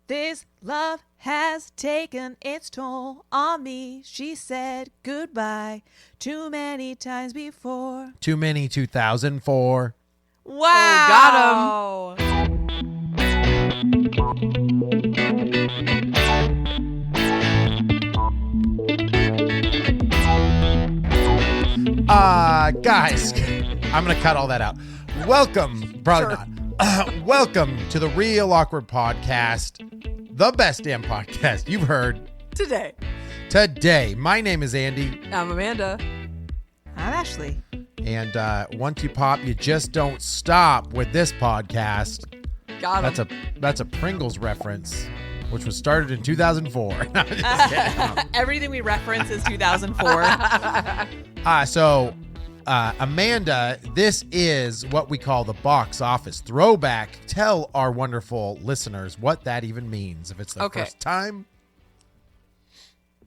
This love has taken its toll on me. She said goodbye too many times before. Too many 2004. Wow. Got Guys, I'm going to cut all that out. Welcome, probably Sure. not. Welcome to the Real Awkward Podcast, the best damn podcast you've heard Today. My name is Andy, I'm Amanda. I'm Ashley. and once you pop, you just don't stop with this podcast. Got him. That's a Pringles reference, which was started in 2004. No, I'm just kidding. Everything we reference is 2004. Amanda, this is what we call the box office throwback. Tell our wonderful listeners what that even means, if it's the Okay. first time.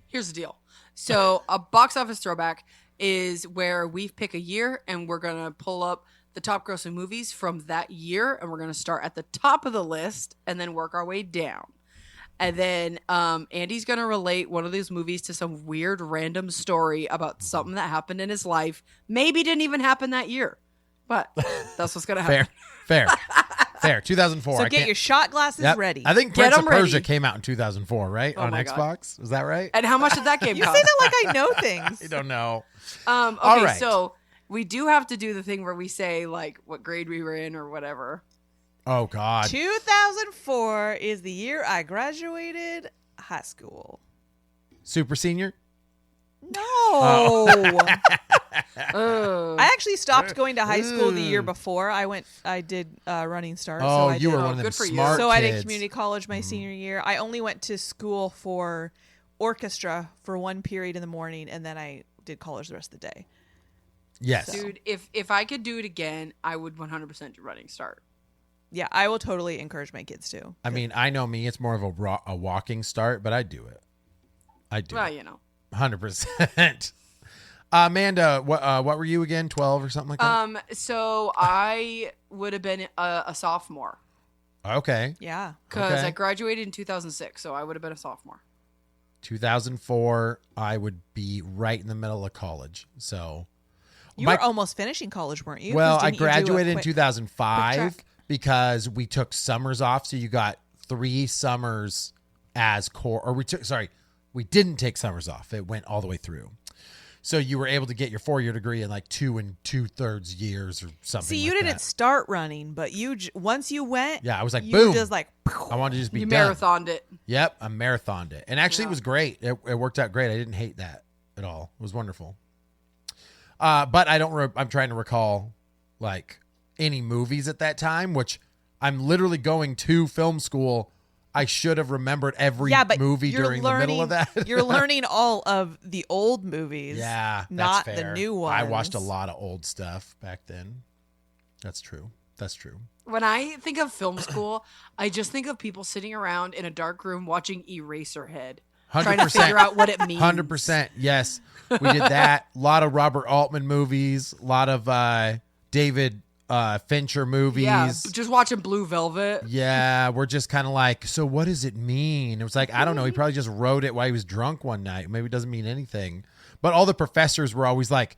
Here's the deal. So a box office throwback is where we pick a year and we're going to pull up the top grossing movies from that year. And we're going to start at the top of the list and then work our way down. And then Andy's going to relate one of these movies to some weird random story about something that happened in his life. Maybe didn't even happen that year, but that's what's going to happen. Fair. 2004. So I get can't- your shot glasses Yep. ready. I think Get Prince of 'em ready. Persia came out in 2004, right? Oh On my God. Xbox. Is that right? And how much did that game You cost? say that like I know things. I don't know. Okay, All right. so we do have to do the thing where we say like what grade we were in or whatever. Oh, God. 2004 is the year I graduated high school. Super senior? No. Oh. I actually stopped going to high school the year before. I did Running Start. Oh, so you were Oh, one of them good for you. smart So I kids. did community college my senior year. I only went to school for orchestra for one period in the morning, and then I did college the rest of the day. Yes. Dude, if I could do it again, I would 100% do Running Start. Yeah, I will totally encourage my kids to. I mean, I know me. It's more of a walking start, but I do it. I do. Well, you know. 100%. Amanda, what were you again? 12 or something like that? So I would have been a sophomore Okay. Yeah. because Okay. I graduated in 2006, so I would have been a sophomore. 2004, I would be right in the middle of college. So, You My- were almost finishing college, weren't you? 'Cause well, I didn't you do a graduated in quick- 2005 track? because we took summers off. So you got 3 summers as core, or we didn't take summers off. It went all the way through. So you were able to get your 4-year degree in like 2 2/3 years or something. See, you like didn't that. start running, but once you went, Yeah, I was like, you boom. were just like, I wanted to just be You done. marathoned it. Yep, I marathoned it. And actually, Yeah. it was great. It worked out great. I didn't hate that at all. It was wonderful. But I don't. I'm trying to recall like any movies at that time, which I'm literally going to film school. I should have remembered every yeah, but movie you're during learning, the middle of that. You're learning all of the old movies. Yeah, that's not fair. the new ones. I watched a lot of old stuff back then. That's true. When I think of film school, I just think of people sitting around in a dark room watching Eraserhead, trying to 100%. figure out what it means. 100%. Yes. We did that. A lot of Robert Altman movies, a lot of David Fincher movies. Yeah, just watching Blue Velvet. Yeah, we're just kind of like, so what does it mean? It was like, I don't know. He probably just wrote it while he was drunk one night. Maybe it doesn't mean anything. But all the professors were always like,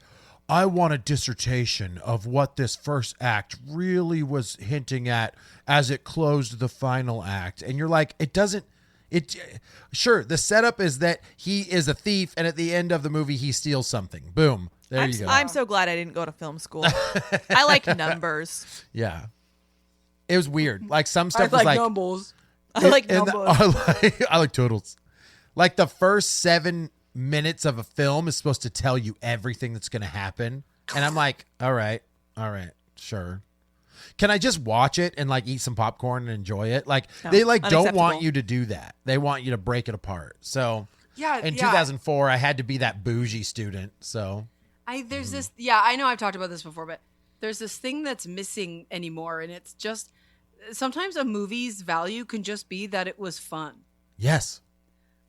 I want a dissertation of what this first act really was hinting at as it closed the final act. And you're like, sure, the setup is that he is a thief, and at the end of the movie, he steals something. Boom. There you go. I'm so glad I didn't go to film school. I like numbers. Yeah. It was weird. Like some I stuff was like like numbers. I like and numbers. I like totals. Like the first 7 minutes of a film is supposed to tell you everything that's going to happen. And I'm like, all right, sure. Can I just watch it and like eat some popcorn and enjoy it? Like No, they like don't unacceptable. want you to do that. They want you to break it apart. So Yeah, in yeah. 2004, I had to be that bougie student. So There's this. Yeah, I know I've talked about this before, but there's this thing that's missing anymore, and it's just sometimes a movie's value can just be that it was fun. yes.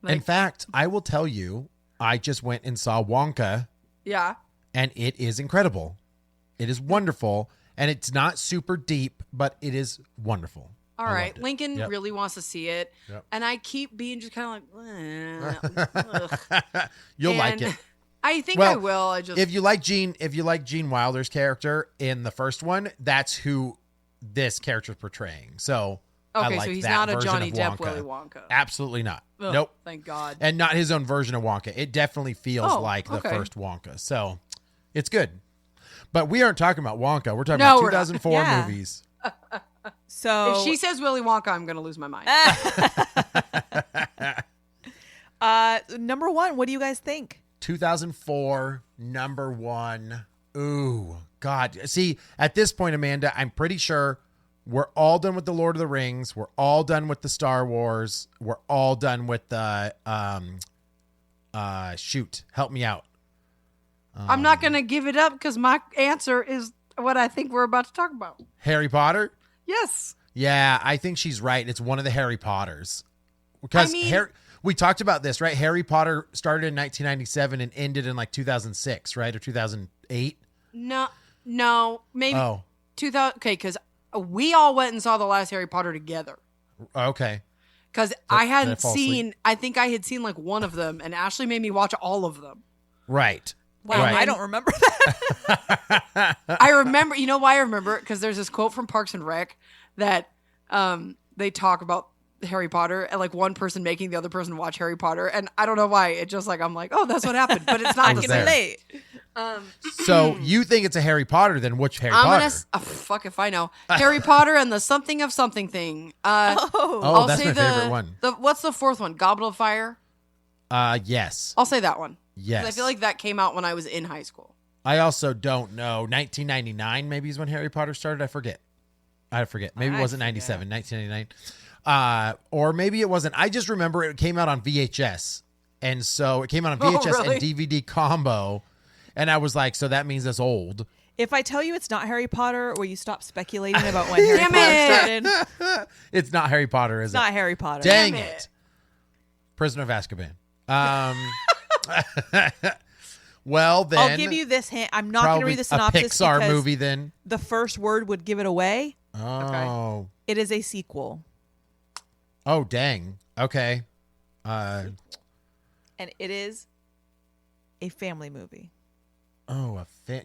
In Like, fact, I will tell you, I just went and saw Wonka. yeah. And it is incredible. It is wonderful. And it's not super deep, but it is wonderful. all I right. loved it. Lincoln Yep. really wants to see it. Yep. And I keep being just kind of like, ugh. You'll like And it. I think Well, I will. I just If you like Gene Wilder's character in the first one, that's who this character's portraying. So I okay. like So he's that not a version Johnny of Depp Wonka. Willy Wonka. Absolutely not. Ugh, Nope. Thank God. And not his own version of Wonka. It definitely feels Oh, like the okay. first Wonka. So it's good. But we aren't talking about Wonka. We're talking No, about we're not. 2004 Yeah. movies. So If she says Willy Wonka, I'm going to lose my mind. number one, what do you guys think? 2004, number one. Ooh, God. See, at this point, Amanda, I'm pretty sure we're all done with the Lord of the Rings. We're all done with the Star Wars. We're all done with the, shoot, help me out. I'm not going to give it up because my answer is what I think we're about to talk about. Harry Potter? Yes. Yeah, I think she's right. It's one of the Harry Potters. Because I mean- we talked about this, right? Harry Potter started in 1997 and ended in like 2006, right? Or 2008? No, maybe Oh, 2000. Okay, because we all went and saw the last Harry Potter together. okay. Because I hadn't did I fall asleep? seen, I think I had seen like one of them, and Ashley made me watch all of them. Right. Wow, Right. I don't remember that. I remember, you know why I remember it? Because there's this quote from Parks and Rec that they talk about Harry Potter and like one person making the other person watch Harry Potter. And I don't know why. It just like, I'm like, oh, that's what happened. But it's I not the can there. same. relate. So you think it's a Harry Potter, then which Harry I'm Potter? gonna fuck if I know. Harry Potter and the something of something thing. Oh, I'll that's say my the, favorite one. What's the fourth one? Goblet of Fire. Yes. I'll say that one. 'Cause Yes. I feel like that came out when I was in high school. I also don't know. 1999 maybe is when Harry Potter started. I forget. Maybe it I wasn't forget. 97, 1999. Or maybe it wasn't. I just remember it came out on VHS. And so it came out on Oh, VHS really? and DVD combo. And I was like, so that means it's old. If I tell you it's not Harry Potter, will you stop speculating about when Harry Damn Potter it. started? It's not Harry Potter, is It's it? not Harry Potter. Dang Damn it. it. Prisoner of Azkaban. Well, then. I'll give you this hint. I'm not going to probably read the synopsis a Pixar because movie then. the first word would give it away. Oh. It is a sequel, Oh, dang. Okay. and it is a family movie.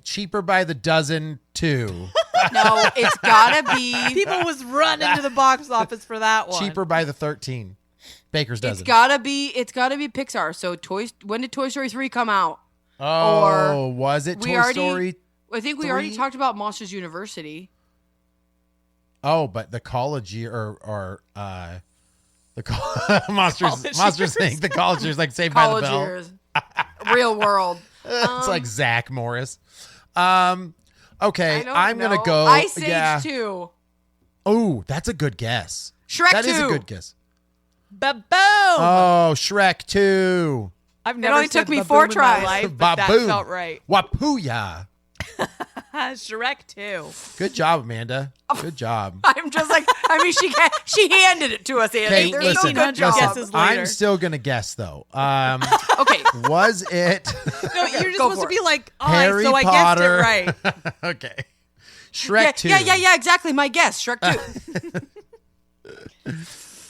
Cheaper by the dozen too. No, it's gotta be. People was running to the box office for that one. Cheaper by the 13. Baker's dozen. It's gotta be Pixar. So when did Toy Story 3 come out? Oh, was it we Toy already- Story? I think we 3? already talked about Monsters University. Oh, but the college year or the Monsters College Inc. The college years like Saved by the College Bell. years. Real world. It's like Zach Morris. Okay, I don't I'm gonna know. go. Ice Age yeah. 2. Oh, that's a good guess. Shrek That 2. is a good guess. Ba-boom! Oh, Shrek 2. I've never only said took me ba-boom 4 in my tries. life, but that Ba-boom. felt right. Wapuya. Shrek 2. Good job, Amanda. Good job. I'm just like, I mean, she handed it to us, Andy. Okay, There's listen, no good job. guesses later. I'm still gonna guess though. Okay. Was it No, you're just Go supposed for to it. be like, oh, Harry so I Potter? guessed it right. Okay. Shrek 2. Yeah, exactly. My guess, Shrek 2.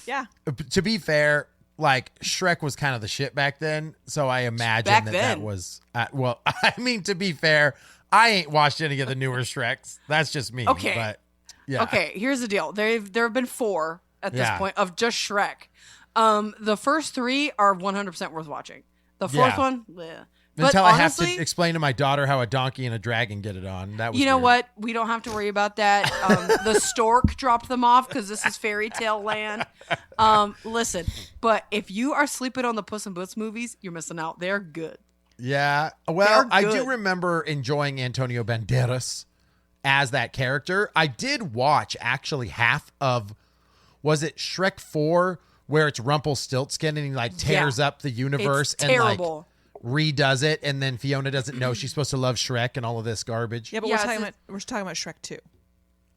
Yeah. To be fair, like Shrek was kind of the shit back then, so I imagine Back that then. was well. I mean, to be fair, I ain't watched any of the newer Shreks. That's just me. Okay. But yeah. Okay, here's the deal. There have been 4 at this Yeah. point of just Shrek. The first 3 are 100% worth watching. The fourth Yeah. one, bleh. But Until I have honestly, to explain to my daughter how a donkey and a dragon get it on. That was you know weird. what? We don't have to worry about that. The stork dropped them off because this is fairy tale land. Listen, but if you are sleeping on the Puss in Boots movies, you're missing out. They're good. Yeah. Well, They're I do good. remember enjoying Antonio Banderas as that character. I did watch actually half of, was it Shrek 4, where it's Rumpelstiltskin and he like tears up the universe It's and terrible. like redoes it, and then Fiona doesn't know she's supposed to love Shrek and all of this garbage. Yeah, but Yeah, we're talking about Shrek 2.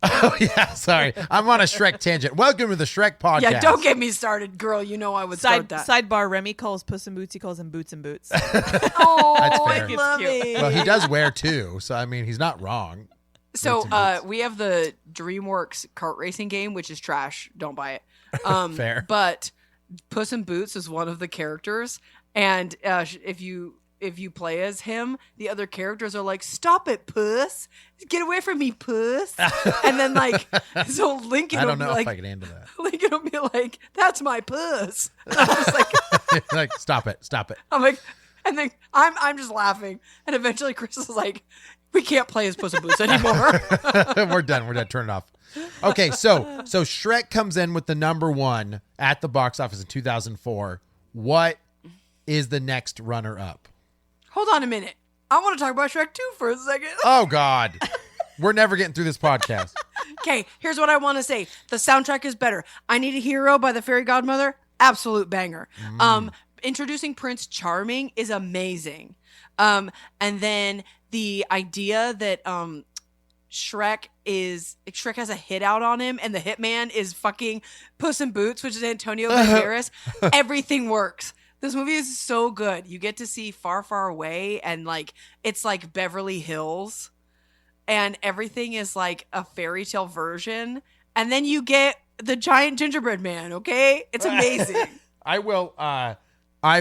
Oh yeah, sorry. I'm on a Shrek tangent. Welcome to the Shrek podcast. Yeah, don't get me started, girl. You know I would start that. Sidebar, Remy calls Puss in Boots, he calls him Boots and Boots. Oh, That's I fair. love It's it. Well, he does wear two, so I mean, he's not wrong. So Boots and Boots. we have the DreamWorks kart racing game, which is trash. Don't buy it. Fair. But Puss in Boots is one of the characters, and if you play as him, the other characters are like, "Stop it, Puss! Get away from me, Puss!" And then like, so Lincoln I will don't be know like, if I can handle that. Lincoln will be like, "That's my Puss." And I'm just like, Like, stop it. I'm like, and then I'm just laughing, and eventually Chris is like, "We can't play as Puss in Boots anymore." We're done. Turn it off. Okay, so Shrek comes in with the number one at the box office in 2004. What is the next runner up? Hold on a minute. I want to talk about Shrek 2 for a second. Oh God, we're never getting through this podcast. Okay, here's what I want to say. The soundtrack is better. I Need a Hero by the Fairy Godmother, absolute banger. Introducing Prince Charming is amazing. And then the idea that Shrek has a hit out on him, and the hitman is fucking Puss in Boots, which is Antonio Banderas. Everything works. This movie is so good. You get to see Far, Far Away, and like it's like Beverly Hills, and everything is like a fairy tale version. And then you get the giant gingerbread man. Okay, it's amazing. I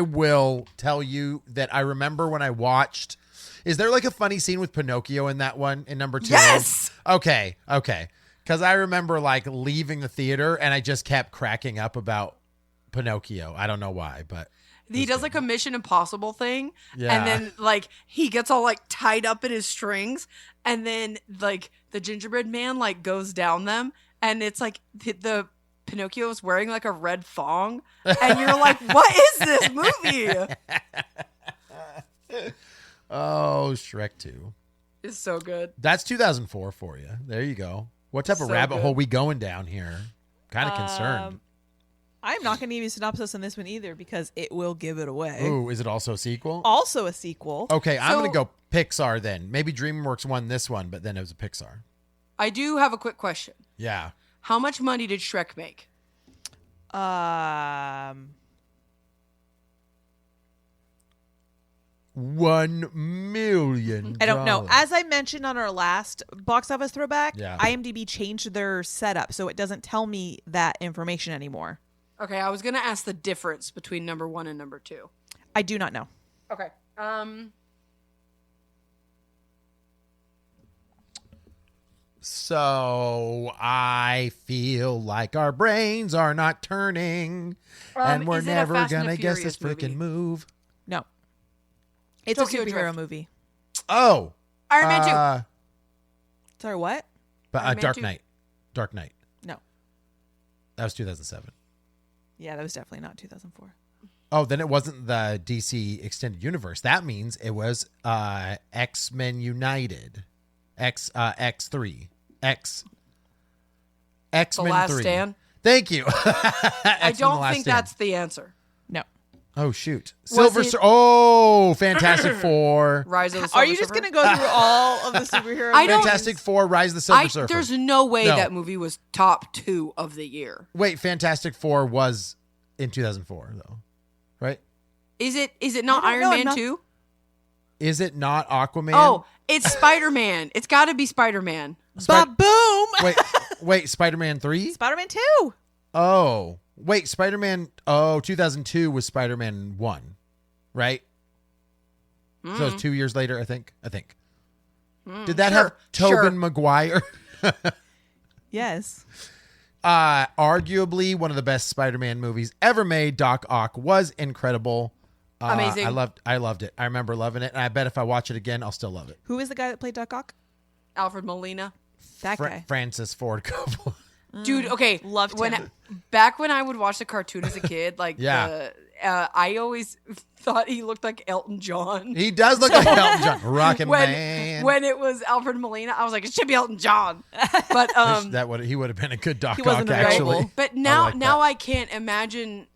will tell you that I remember when I watched. Is there like a funny scene with Pinocchio in that one in number 2? Yes. Okay. Because I remember like leaving the theater and I just kept cracking up about Pinocchio. I don't know why, but He does like a Mission Impossible thing. Yeah. And then like he gets all like tied up in his strings. And then like the gingerbread man like goes down them. And it's like the Pinocchio is wearing like a red thong. And you're like, what is this movie? Oh, Shrek 2. It's so good. That's 2004 for you. There you go. What type of So rabbit good. hole we going down here? Kind of concerned. I'm not going to give you a synopsis on this one either because it will give it away. Ooh, is it also a sequel? Also a sequel. Okay, I'm So- going to go Pixar then. Maybe DreamWorks won this one, but then it was a Pixar. I do have a quick question. Yeah. How much money did Shrek make? $1 million. I don't know. As I mentioned on our last box office throwback, Yeah. IMDb changed their setup, so it doesn't tell me that information anymore. Okay, I was going to ask the difference between number 1 and number 2. I do not know. Okay. So I feel like our brains are not turning, and we're is it a never Fast and gonna the guess this Furious freaking movie? move. No. It's Tokyo a superhero Drift. movie. Oh, Iron Man 2. Sorry, what? but Iron Man Dark 2. Knight. Dark Knight. No. That was 2007. Yeah, that was definitely not 2004. Oh, then it wasn't the DC Extended Universe. That means it was X-Men United. X3. X-Men Last 3. Stand? Thank you. I don't think that's the answer. No. Oh, shoot. Was Silver it- Oh, Fantastic Four. Rise of the Are Silver you just Surfer? going to go through all of the superhero I don't- Fantastic Four, Rise of the Silver Surfer. There's no way No. that movie was top 2 of the year. Wait, Fantastic Four was in 2004, though. Right? Is it not I don't Iron know, I'm Man not- 2? Is it not Aquaman? Oh, it's Spider-Man. It's got to be Spider-Man. Ba-boom! Wait, Spider-Man 3? Spider-Man 2. Oh. Wait, Spider-Man 2002 was Spider-Man 1, right? So it was 2 years later, I think. Did that have sure. Tobin Maguire? Yes. Arguably one of the best Spider-Man movies ever made. Doc Ock was incredible. Amazing. I loved it. I remember loving it, and I bet if I watch it again, I'll still love it. Who is the guy that played Doc Ock? Alfred Molina. That guy. Francis Ford Coppola. Dude, okay. Loved him. Back when I would watch the cartoon as a kid, like Yeah. I always thought he looked like Elton John. He does look like Elton John, Rockin' Man. When it was Alfred Molina, I was like, it should be Elton John. But He would have been a good Doc He Ock, wasn't available. actually. but now like now that. I can't imagine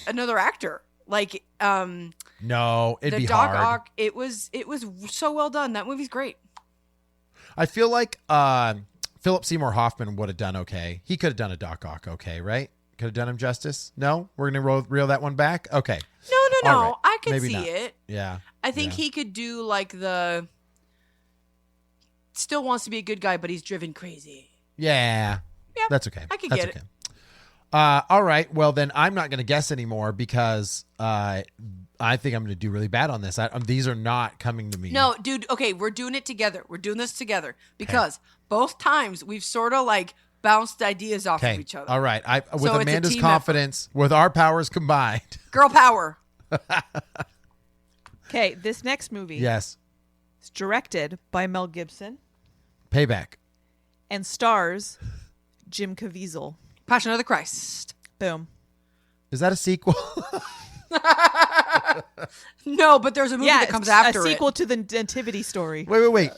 another actor like No, it'd the be Doc hard. Ock. It was so well done. That movie's great. I feel like Philip Seymour Hoffman would have done okay. He could have done a Doc Ock okay, right? Could have done him justice. No, we're gonna reel that one back. Okay, No, All right. I could Maybe see not. it. yeah. I think Yeah. he could do like the still wants to be a good guy, but he's driven crazy. Yeah. Yep, That's okay. I can That's get it. All right. Well, then I'm not going to guess anymore because I think I'm going to do really bad on this. These are not coming to me. No, dude. Okay, we're doing it together. We're doing this together because both times we've sort of like bounced ideas off Okay. of each other. All right. With So it's a Amanda's team confidence, with our powers combined. Girl power. Okay, this next movie Yes. is directed by Mel Gibson Payback. and stars Jim Caviezel. Passion of the Christ. Boom. Is that a sequel? No, but there's a movie that comes after a it. sequel to the Nativity story. Wait.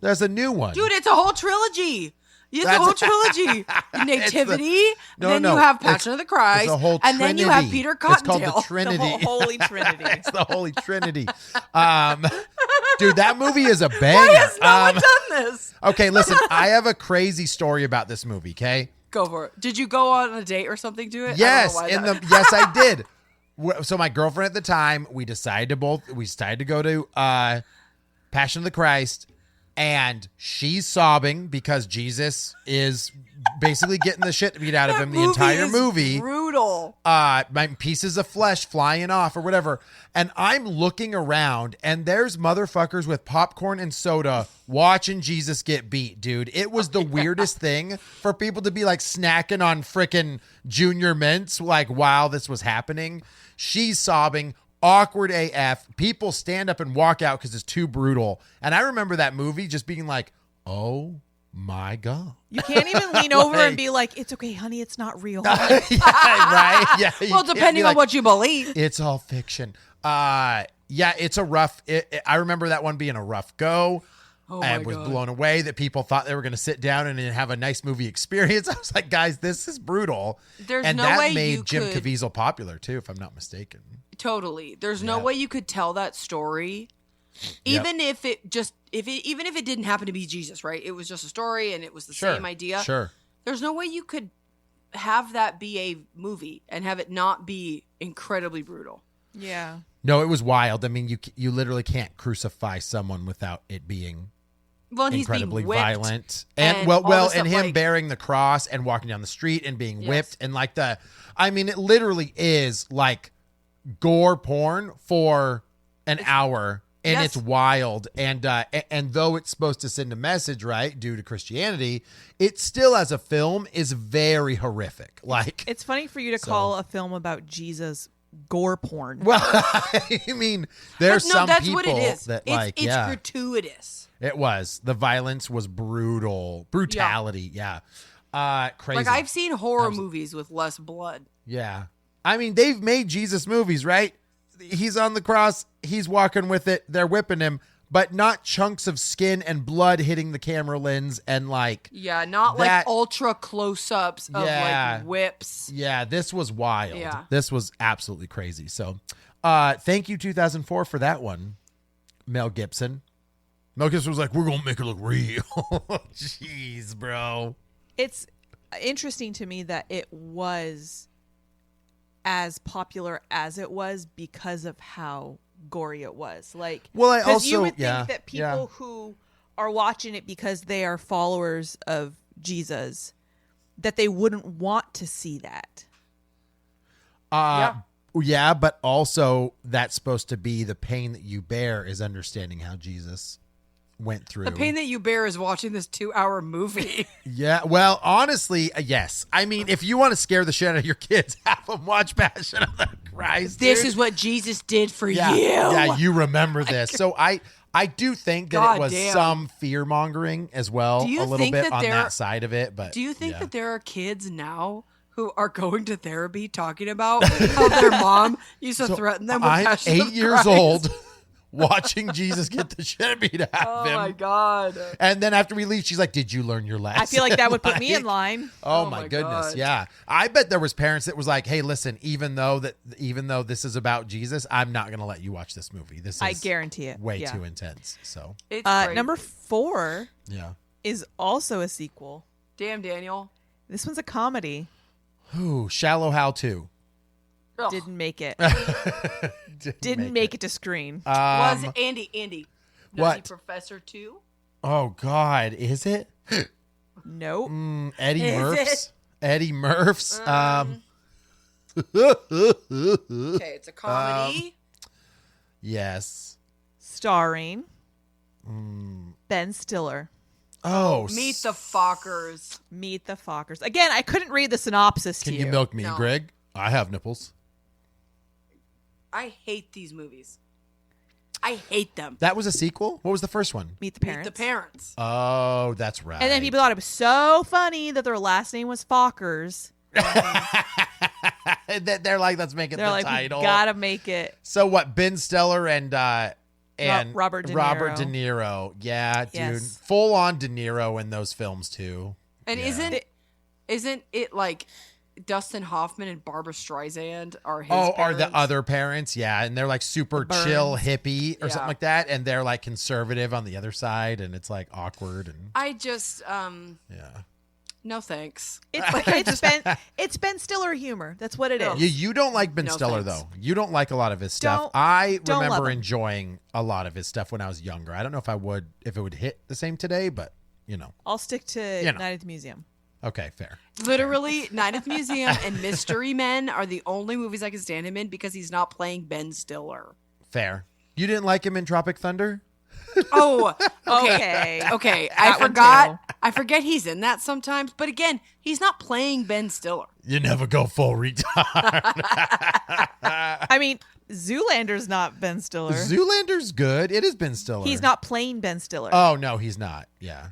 There's a new one. Dude, it's a whole trilogy. It's a That's- whole trilogy. Nativity, No, then no, you have it's- Passion of the Christ, It's a whole and then you have trinity. Peter It's called Cottontail. the Trinity. The Holy Trinity. It's the Holy Trinity. Dude, that movie is a banger. Why has no one done this? Okay, listen, I have a crazy story about this movie, okay? Go for it. Did you go on a date or something to it? Yes, I don't know why that- yes, I did. So my girlfriend at the time, we decided to go to Passion of the Christ, and she's sobbing because Jesus is basically getting the shit beat out of That him the entire is movie. brutal. My pieces of flesh flying off or whatever. And I'm looking around and there's motherfuckers with popcorn and soda watching Jesus get beat, dude. It was the weirdest thing for people to be like snacking on frickin' Junior Mints like while this was happening. She's sobbing, awkward AF. People stand up and walk out because it's too brutal. And I remember that movie just being like, oh my God. You can't even lean over Like- and be like, "It's okay, honey, it's not real." Yeah, right? Yeah. you Well, can't be depending like, on what you believe. It's all fiction. Yeah, it's a rough. I remember that one being a rough go. Oh I my was God. blown away that people thought they were going to sit down and have a nice movie experience. I was like, guys, this is brutal. There's and no that way made you Jim could- Caviezel popular too, if I'm not mistaken. Totally. There's no Yeah. way you could tell that story, even if it didn't happen to be Jesus, right? It was just a story, and it was the Sure, same idea. Sure. There's no way you could have that be a movie and have it not be incredibly brutal. Yeah. No, it was wild. I mean, you literally can't crucify someone without it being Well, and incredibly he's being whipped. violent and and all well this and stuff, him like- bearing the cross and walking down the street and being Yes. whipped and like I mean it literally is like gore porn for an hour and Yes. it's wild and though it's supposed to send a message, right, due to Christianity, it still as a film is very horrific. Like It's funny for you to call a film about Jesus gore porn. well I mean there's But no, some that's people what it is. that It's like yeah gratuitous. it was. The violence was brutality. Yeah. Crazy. Like I've seen horror movies with less blood. Yeah. I mean, they've made Jesus movies, right? He's on the cross. He's walking with it. They're whipping him, but not chunks of skin and blood hitting the camera lens and like, Yeah, not That- like ultra close-ups of Yeah. like whips. yeah, this was wild. Yeah. This was absolutely crazy. So, thank you 2004 for that one, Mel Gibson. Mel Gibson was like, we're going to make it look real. Jeez, bro. It's interesting to me that it was as popular as it was because of how gory it was. Like, Well, I 'cause you also- would yeah, think that people yeah. who are watching it because they are followers of Jesus, that they wouldn't want to see that. Yeah, but also that's supposed to be the pain that you bear is understanding how Jesus went through. The pain that you bear is watching this 2-hour movie. Yeah, well, honestly, yes. I mean, if you want to scare the shit out of your kids, have them watch Passion of the Christ. This dude. is what Jesus did for yeah, you. yeah, you remember this. So I do think that God it was damn. some fear mongering as well, Do you a little think bit that on there- that side of it. But Do you think yeah. that there are kids now who are going to therapy talking about how their mom used to So threaten them with I'm Passion of 8 years Christ? old, watching Jesus get the shit beat out Oh of him. my God. And then after we leave, she's like, "Did you learn your lesson?" I feel like that would put me in Like, line. Oh, Oh my my goodness, God. yeah. I bet there was parents that was like, "Hey, listen, even though this is about Jesus, I'm not going to let you watch this movie. This is I guarantee it. way Yeah. too intense." So, It's great. Number 4 yeah. is also a sequel. Damn, Daniel. This one's a comedy. Ooh, Shallow Hal 2. Ugh. Didn't make it. Didn't Didn't make it to screen. Was Andy. Nutty what? Professor 2? Oh God, is it? Nope. Eddie Is Murph's. Eddie Murph's. Okay, it's a comedy. Yes. Starring Ben Stiller. Oh, Meet the Fockers. Meet the Fockers. Again, I couldn't read the synopsis to Can you. you milk me, No. Greg? I have nipples. I hate these movies. I hate them. That was a sequel. What was the first one? Meet the Meet Parents. the Parents. Oh, that's right. And then people thought it was so funny that their last name was Fockers. They're like, let's make it They're the like, title. we gotta make it. So what? Ben Stiller and Robert De Niro. Robert De Niro. Yeah, dude. Yes. Full on De Niro in those films too. And Yeah. isn't it like Dustin Hoffman and Barbara Streisand are his Oh, are the parents? other parents? Yeah, and they're like super Burns. chill hippie or Yeah. something like that, and they're like conservative on the other side, and it's like awkward and I just yeah. no thanks. It's Ben Stiller humor. That's what it is. No. You don't like Ben No, Stiller thanks. though. You don't like a lot of his stuff. Don't- I don't love remember him. enjoying a lot of his stuff when I was younger. I don't know if I would if it would hit the same today, but you know. I'll stick to You know. Night at the Museum. Okay, fair. Literally, Night at the Museum and Mystery Men are the only movies I can stand him in because he's not playing Ben Stiller. Fair. You didn't like him in Tropic Thunder? Oh, okay. Okay. Okay, That I one forgot. too. I forget he's in that sometimes, but again, he's not playing Ben Stiller. You never go full retard. I mean, Zoolander's not Ben Stiller. Zoolander's good. It is Ben Stiller. He's not playing Ben Stiller. Oh no, he's not. Yeah.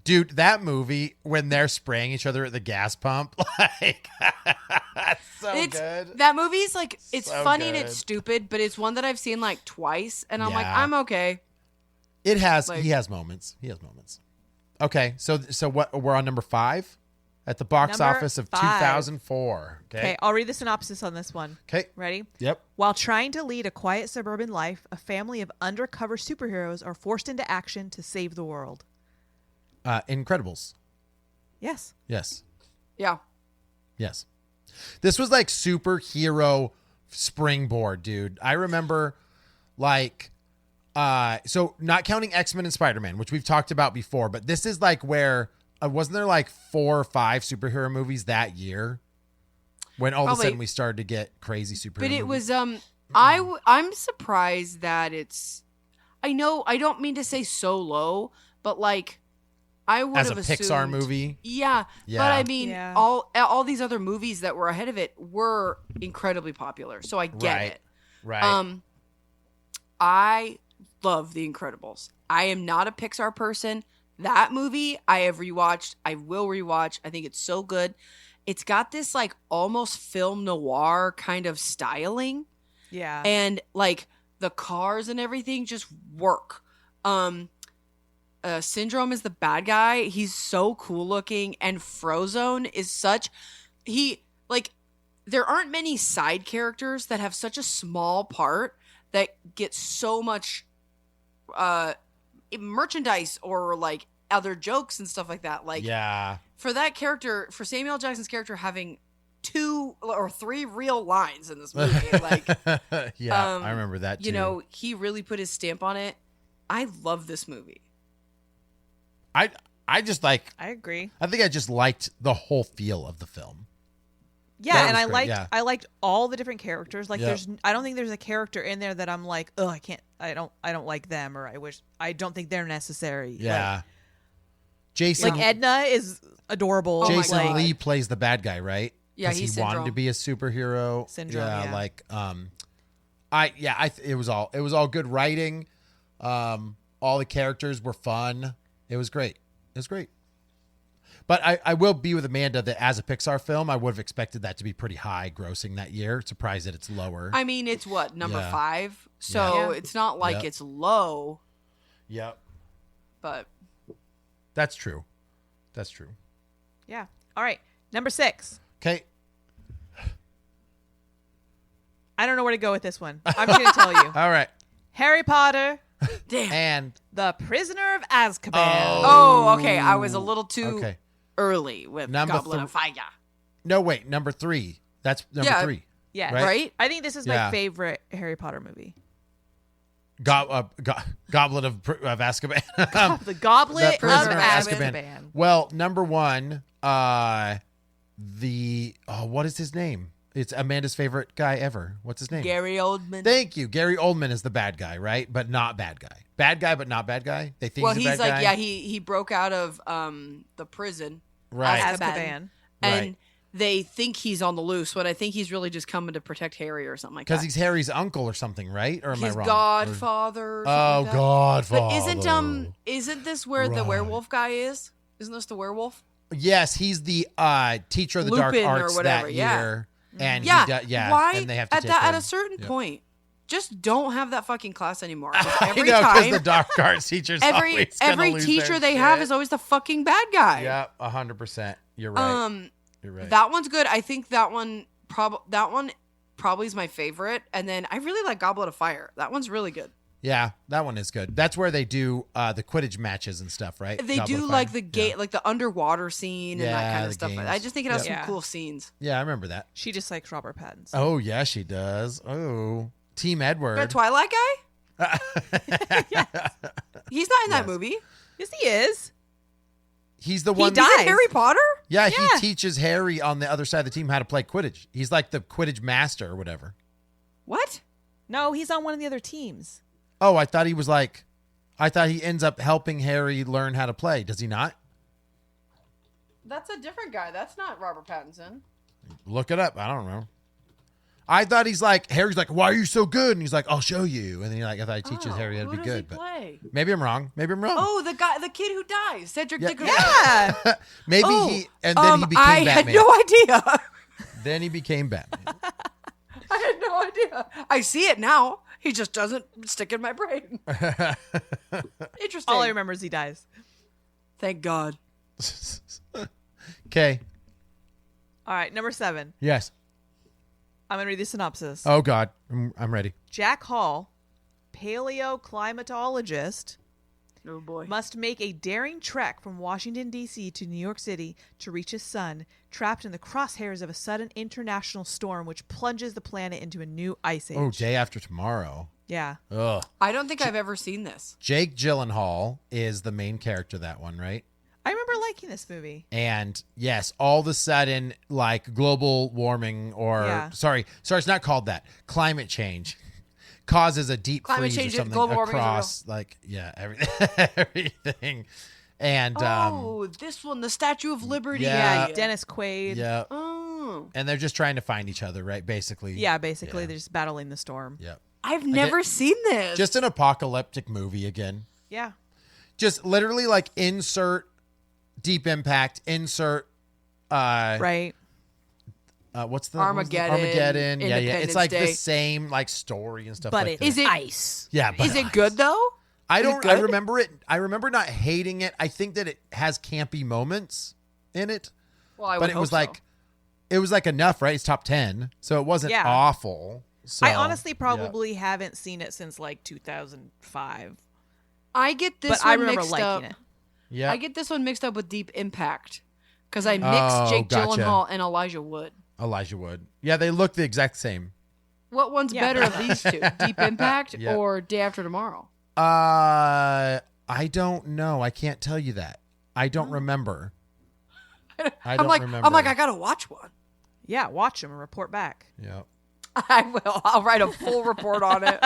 Dude, that movie when they're spraying each other at the gas pump, like that's so It's good. that movie's like it's So funny and good. it's stupid, but it's one that I've seen like twice, and I'm like, Yeah. I'm okay. It has like- he has moments. He has moments. Okay, so what we're on number 5 at the box Number office of 5. 2004. Okay, Okay. I'll read the synopsis on this one. Okay. Ready? Yep. While trying to lead a quiet suburban life, a family of undercover superheroes are forced into action to save the world. Incredibles. Yes. Yes. Yeah. Yes. This was like superhero springboard, dude. I remember like so not counting X-Men and Spider-Man, which we've talked about before, but this is like where wasn't there like 4 or 5 superhero movies that year when all of a Probably. sudden we started to get crazy superhero But it movies? was I'm surprised that it's I know I don't mean to say so low, but like I would as a have Pixar assumed, movie. Yeah, Yeah. but I mean Yeah. all these other movies that were ahead of it were incredibly popular. So I get Right. it. Right. I love The Incredibles. I am not a Pixar person. That movie I have rewatched. I will rewatch. I think it's so good. It's got this like almost film noir kind of styling, Yeah. and like the cars and everything just work. Syndrome is the bad guy. He's so cool looking, and Frozone is such there aren't many side characters that have such a small part that get so much merchandise or like other jokes and stuff like that. Like yeah. for that character, for Samuel Jackson's character having 2 or 3 real lines in this movie, like Yeah, I remember that too. you know, he really put his stamp on it. I love this movie. I just like I agree. I think I just liked the whole feel of the film. Yeah, That and was I great, liked yeah. I liked all the different characters. Like Yeah. I don't think there's a character in there that I'm like, oh, I don't like them, or I don't think they're necessary. Yeah. Jason Like Edna is adorable. Oh my Jason God. Lee plays the bad guy, right? Yeah, 'Cause he's he wanted to Syndrome. be a superhero. Syndrome, yeah. like it was all good writing. All the characters were fun. It was great. It was great. But I will be with Amanda that as a Pixar film, I would have expected that to be pretty high grossing that year. Surprised that it's lower. I mean, it's what, number Yeah. 5? So Yeah. it's not like Yep. it's low, Yep. but That's true. That's true. Yeah. All right. Number 6. Okay. I don't know where to go with this one. I'm just gonna tell you. All right. Harry Potter, damn. And the Prisoner of Azkaban. Oh, okay. I was a little too okay. early with Number Goblet of Fire. No, wait, number 3. That's number Yeah. 3. Yes. Right? Right? I think this is Yeah. my favorite Harry Potter movie. Goblet of Azkaban. The Goblet The of Prisoner of Azkaban. Well, number one, what is his name? It's Amanda's favorite guy ever. What's his name? Gary Oldman. Thank you. Gary Oldman is the bad guy, right? But not bad guy. Bad guy, but not bad guy. They think well, he's a he's bad like, guy. yeah, he broke out of the prison, Right. Azkaban. and Right. they think he's on the loose, but I think he's really just coming to protect Harry or something like that. Because he's Harry's uncle or something, right? Or am his I wrong? godfather. or something Oh, like that. Godfather. But isn't this where the Right. werewolf guy is? Isn't this the werewolf? Yes, he's the teacher of the dark Lupin or arts whatever, that yeah. year. And Yeah. yeah. Why And they have to at take that at him. a certain Yep. point, just don't have that fucking class anymore. 'Cause I Every know, because time, the dark arts teacher's always gonna every lose teacher their they have shit. is always the fucking bad guy. Yeah, 100%. You're right. You're right. That one's good. I think that one probably is my favorite. And then I really like Goblet of Fire. That one's really good. Yeah, that one is good. That's where they do the Quidditch matches and stuff, right? They Goblet do of like Fire? the gate, like the underwater scene and that Yeah, kind of the stuff. games. I just think it has Yeah. some cool scenes. Yeah, I remember that. She just likes Robert Pattinson. Oh, yeah, she does. Oh, Team Edward. That Twilight guy? He's not in that Yes. movie. Yes, he is. He's the He one. died. He's in Harry Potter? Yeah, Yeah. he teaches Harry on the other side of the team how to play Quidditch. He's like the Quidditch master or whatever. What? No, he's on one of the other teams. Oh, I thought he ends up helping Harry learn how to play. Does he not? That's a different guy. That's not Robert Pattinson. Look it up. I don't know. I thought Harry's like, why are you so good? And he's like, I'll show you. And then I thought he teaches Harry how to who be does good. He But play? maybe I'm wrong. Oh, the kid who dies, Cedric Yeah. Diggory. Yeah. Maybe Oh, and then he became I Batman. had no idea. Then he became Batman. I had no idea. I see it now. He just doesn't stick in my brain. Interesting. All I remember is he dies. Thank God. Okay. All right, number 7. Yes. I'm going to read the synopsis. Oh God, I'm ready. Jack Hall, paleoclimatologist, Oh boy. must make a daring trek from Washington, D.C. to New York City to reach his son, trapped in the crosshairs of a sudden international storm which plunges the planet into a new ice age. Oh, Day After Tomorrow. Yeah. Ugh. I don't think I've ever seen this. Jake Gyllenhaal is the main character of that one, right? I remember liking this movie. And yes, all of a sudden, like global warming or Yeah. sorry, it's not called that. Climate change causes a deep Climate freeze change or and something global warming is across, like everything, everything. And This one, the Statue of Liberty. Yeah. Dennis Quaid. yeah, Oh. and they're just trying to find each other, right? Basically, Yeah, basically, Yeah. they're just battling the storm. yeah. I've never seen this. Just an apocalyptic movie again. Yeah. Just literally like insert Deep Impact, insert Right. what's the Armageddon, Armageddon. Yeah. It's Independence like Day. the same like story and stuff But like it that. Is it- ice. Yeah, but Is it good though? I Is it don't. I good? remember it. I remember not hating it. I think that it has campy moments in it, Well, I but it was like, it was like enough, right? It's top 10, so it wasn't Yeah. awful. So, I honestly yeah. probably haven't seen it since like 2005. I get this But I one remember mixed liking up. it. Yeah. I get this one mixed up with Deep Impact because I mixed Oh, Jake gotcha. Gyllenhaal and Elijah Wood. Elijah Wood. Yeah, they look the exact same. What one's Yeah. better of these two, Deep Impact Yeah. or Day After Tomorrow? I don't know. I can't tell you that. I don't remember. I don't remember. I'm like, I gotta watch one. Yeah, watch them and report back. Yeah. I will. I'll write a full report on it.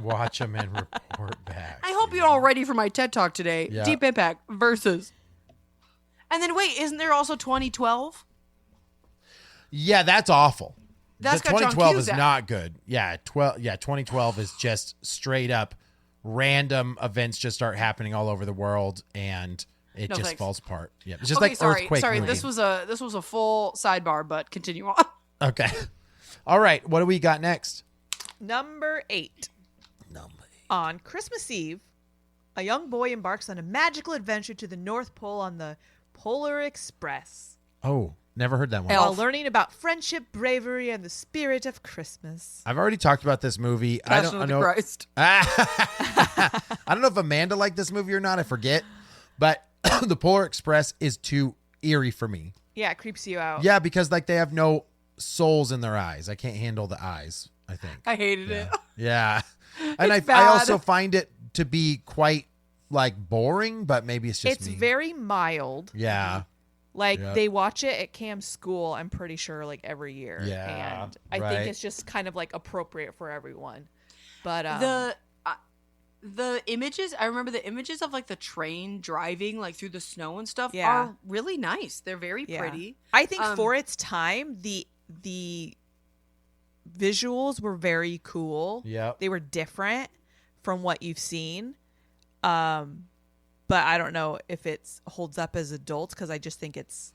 Watch them and report back. I hope you're all ready for my TED Talk today. Yeah. Deep Impact versus. And then wait, isn't there also 2012? Yeah, that's awful. That's the got John 2012 is Cusack. not good. Yeah, 2012 is just straight up random events just start happening all over the world and it No, just thanks. falls apart. Yeah, it's just Okay, like sorry. earthquake. Sorry, movie. this was a full sidebar, but continue on. Okay. All right, what do we got next? Number 8. On Christmas Eve, a young boy embarks on a magical adventure to the North Pole on the Polar Express, Oh, never heard that one. Elf. while learning about friendship, bravery, and the spirit of Christmas. I've already talked about this movie. Passion of the Christ. I don't know if Amanda liked this movie or not. I forget. But the Polar Express is too eerie for me. Yeah, it creeps you out. Yeah, because like they have no souls in their eyes. I can't handle the eyes. I think. I hated it. Yeah. And I It's bad. also find it to be quite like boring, but maybe it's just It's me. very mild. Yeah. Like Yep. they watch it at Cam's school, I'm pretty sure, like every year. Yeah, And I right. think it's just kind of like appropriate for everyone. But The images, I remember the images of like the train driving like through the snow and stuff Yeah. are really nice. They're very yeah. pretty. I think Um, for its time, the visuals were very cool. Yep. They were different from what you've seen. But I don't know if it holds up as adults because I just think it's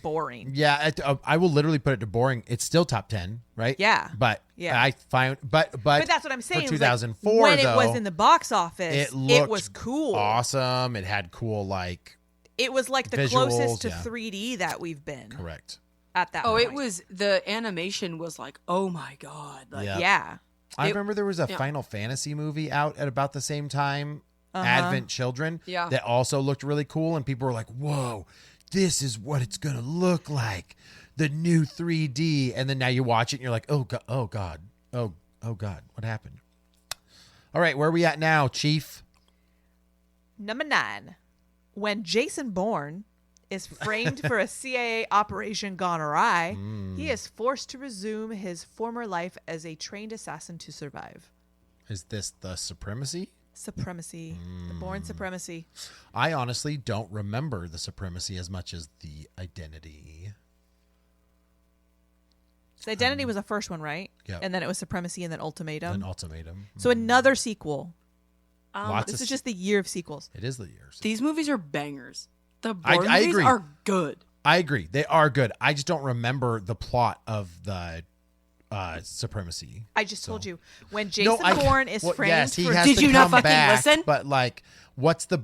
boring. Yeah, I will literally put it to boring. It's still top 10, right? Yeah. But Yeah. I find but But that's what I'm saying. For It was like, 2004 when though, it was in the box office, it it looked was cool. awesome. It had cool like It was like the Visuals, closest to yeah. 3D that we've been correct. at that Oh, point. it was the animation was like, oh my god. Like, Yeah. Yeah. I It- remember there was a yeah. Final Fantasy movie out at about the same time, Uh-huh. Advent Children, Yeah. that also looked really cool, and people were like, "Whoa, this is what it's gonna look like, the new 3D." And then now you watch it, and you're like, "Oh god, oh god, oh god, what happened?" All right, where are we at now, Chief? Number 9. When Jason Bourne is framed for a CIA operation gone awry, he is forced to resume his former life as a trained assassin to survive. Is this the Supremacy? Supremacy. The Bourne Supremacy. I honestly don't remember the Supremacy as much as the Identity. So Identity was the first one, right? Yep. And then it was Supremacy and then Ultimatum. An Ultimatum. So another sequel. Lots This of is just the year of sequels. It is the years. These movies are bangers. The I Bourne movies agree. are good. I agree. They are good. I just don't remember the plot of the Supremacy. I just So- told you. When Jason Bourne is framed yes, he for... has Did to you not come fucking back, listen? But like, what's the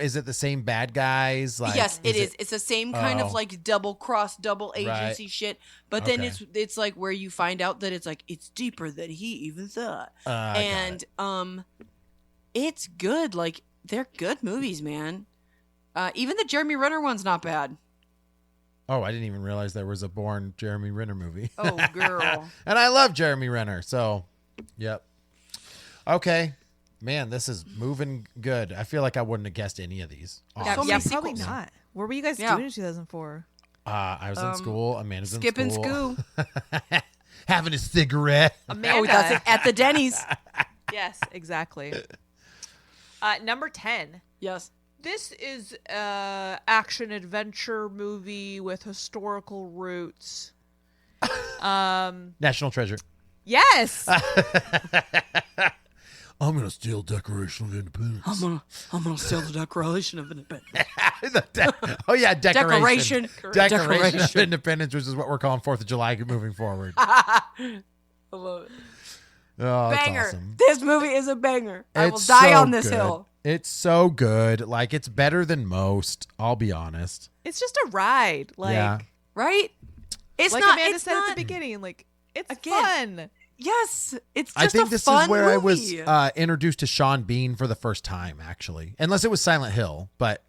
is it the same bad guys? Like, Yes, it is. It's the same kind Oh. of like double cross, double agency Right. shit. But then Okay. it's like where you find out that it's like it's deeper than he even thought. I got And it's good. Like they're good movies, man. Even the Jeremy Renner one's not bad. Oh, I didn't even realize there was a Bourne Jeremy Renner movie. Oh, girl. And I love Jeremy Renner. So, yep. Okay. Man, this is moving good. I feel like I wouldn't have guessed any of these. Yeah, so yeah, many probably sequels. not. What were you guys Yeah. doing in 2004? I was in school. Amanda's in Skip and school. Scoo. Having a cigarette. Amanda. Oh, that's at the Denny's. Yes, exactly. Number 10. Yes. This is a action adventure movie with historical roots. National Treasure. Yes. I'm going to steal Declaration of Independence. I'm gonna steal the Declaration of Independence. Oh, yeah, Declaration. Declaration. Declaration of Independence, which is what we're calling 4th of July moving forward. I love it. Oh, that's Banger. awesome. This movie is a banger. I will It's die so on this good. hill. It's so good. Like, it's better than most. I'll be honest. It's just a ride. Like, Yeah. Right? It's like not. Amanda It's said not. at the beginning, like, it's Again, fun. Yes, it's just I think a this fun is where I movie. was introduced to Sean Bean for the first time, actually. Unless it was Silent Hill, but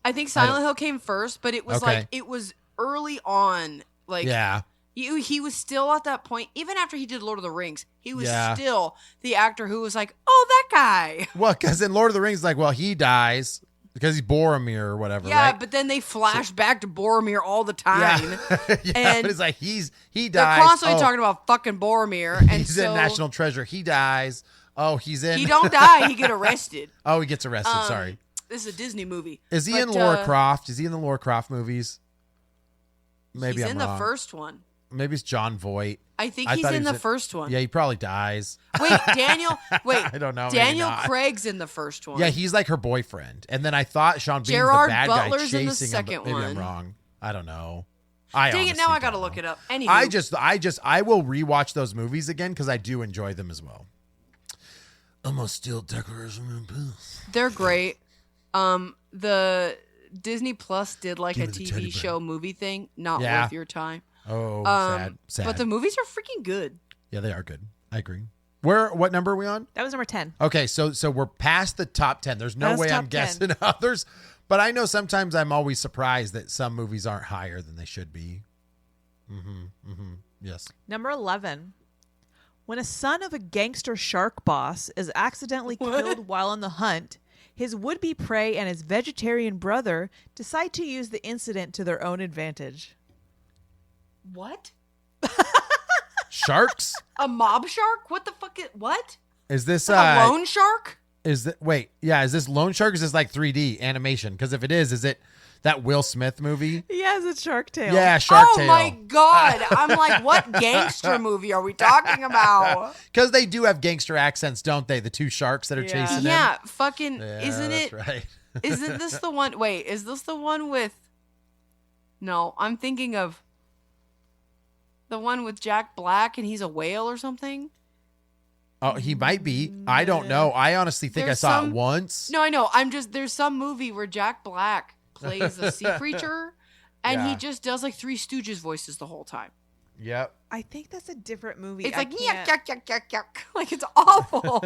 I think Silent Hill came first, but it was Okay. like it was early on. Like yeah. he was still at that point. Even after he did Lord of the Rings, he was Yeah. still the actor who was like, "Oh, that guy." Well, because in Lord of the Rings, like, well, he dies because he's Boromir or whatever, Yeah, right? but then they flash back to Boromir all the time. yeah, And but it's like he They're dies. constantly Oh, talking about fucking Boromir, and he's so in National Treasure. He dies. Oh, he's in. he don't die. He get arrested. Oh, he gets arrested. Sorry. This is a Disney movie. Is he But, in Lara Croft? Is he in the Lara Croft movies? Maybe he's I'm in wrong. the first one. Maybe it's John Voight. I think I he's thought he in was the first one. Yeah, he probably dies. Wait, Daniel. Wait, I don't know, maybe Daniel not. Craig's in the first one. Yeah, he's like her boyfriend. And then I thought Sean Bean's Gerard the bad Butler's guy in the chasing him. second but maybe I'm one. wrong. I don't know. Dang it! honestly Now I gotta don't look know. it up. Anywho, I will rewatch those movies again because I do enjoy them as well. I'm gonna steal Declaration of Independence. they're great. The Disney Plus did like Give a me the teddy TV show movie thing. Not Yeah. worth your time. Oh, sad. But the movies are freaking good. Yeah, they are good. I agree. What number are we on? That was number 10. Okay, so we're past the top 10. There's no That's way I'm top 10. guessing others, but I know sometimes I'm always surprised that some movies aren't higher than they should be. Yes. Number 11. When a son of a gangster shark boss is accidentally killed while on the hunt, his would-be prey and his vegetarian brother decide to use the incident to their own advantage. What? Sharks? A mob shark? What the fuck? What? Is this Like a lone shark? Is that is this Lone Shark or is this like 3D animation? Because if it is it that Will Smith movie? He has a shark tail. Yeah, Shark Oh Tale. my god! I'm like, what gangster movie are we talking about? Because they do have gangster accents, don't they? The two sharks that are Yeah. chasing Yeah, fucking. them. Isn't that's it? right? Isn't this the one? Wait, is this the one with? No, I'm thinking of the one with Jack Black and he's a whale or something. Oh, he might be. I don't know. I honestly think There's I saw it some- once. No, I know. There's some movie where Jack Black plays a sea creature, and Yeah. he just does like Three Stooges voices the whole time. Yep. I think that's a different movie. It's I like can't- yuck, yuck, yuck, yuck, yuck. Like it's awful.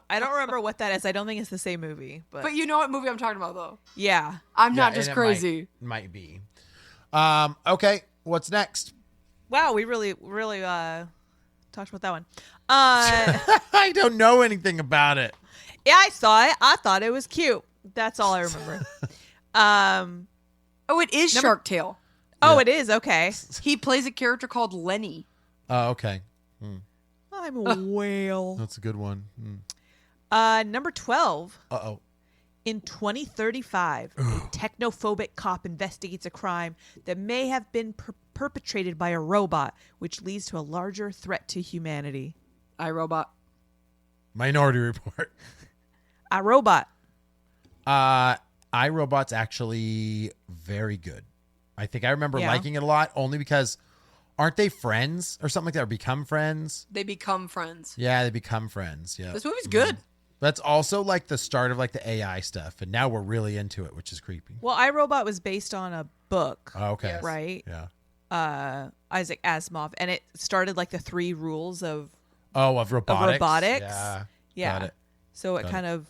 I don't remember what that is. I don't think it's the same movie. But, But you know what movie I'm talking about, though. yeah. I'm not Yeah, just and it crazy. Might be. Okay. What's next? Wow, we really talked about that one. I don't know anything about it. Yeah, I saw it. I thought it was cute. That's all I remember. Oh, it is Shark Tale. Oh, Yeah. it is. Okay. He plays a character called Lenny. Oh, okay. I'm a whale. That's a good one. Number 12. Uh-oh. In 2035, a technophobic cop investigates a crime that may have been perpetrated by a robot, which leads to a larger threat to humanity. iRobot. Minority Report. A robot. iRobot's actually very good. I think I remember Yeah. liking it a lot only because aren't they friends or something like that, or become friends? They become friends. Yeah, they become friends. Yeah. This movie's good. That's also like the start of like the AI stuff, and now we're really into it, which is creepy. Well, iRobot was based on a book, Oh, okay. Yes. right? Yeah. Isaac Asimov, and it started like the 3 rules of Oh, of robotics. robotics. Yeah. yeah. Got it. So it Got it. kind of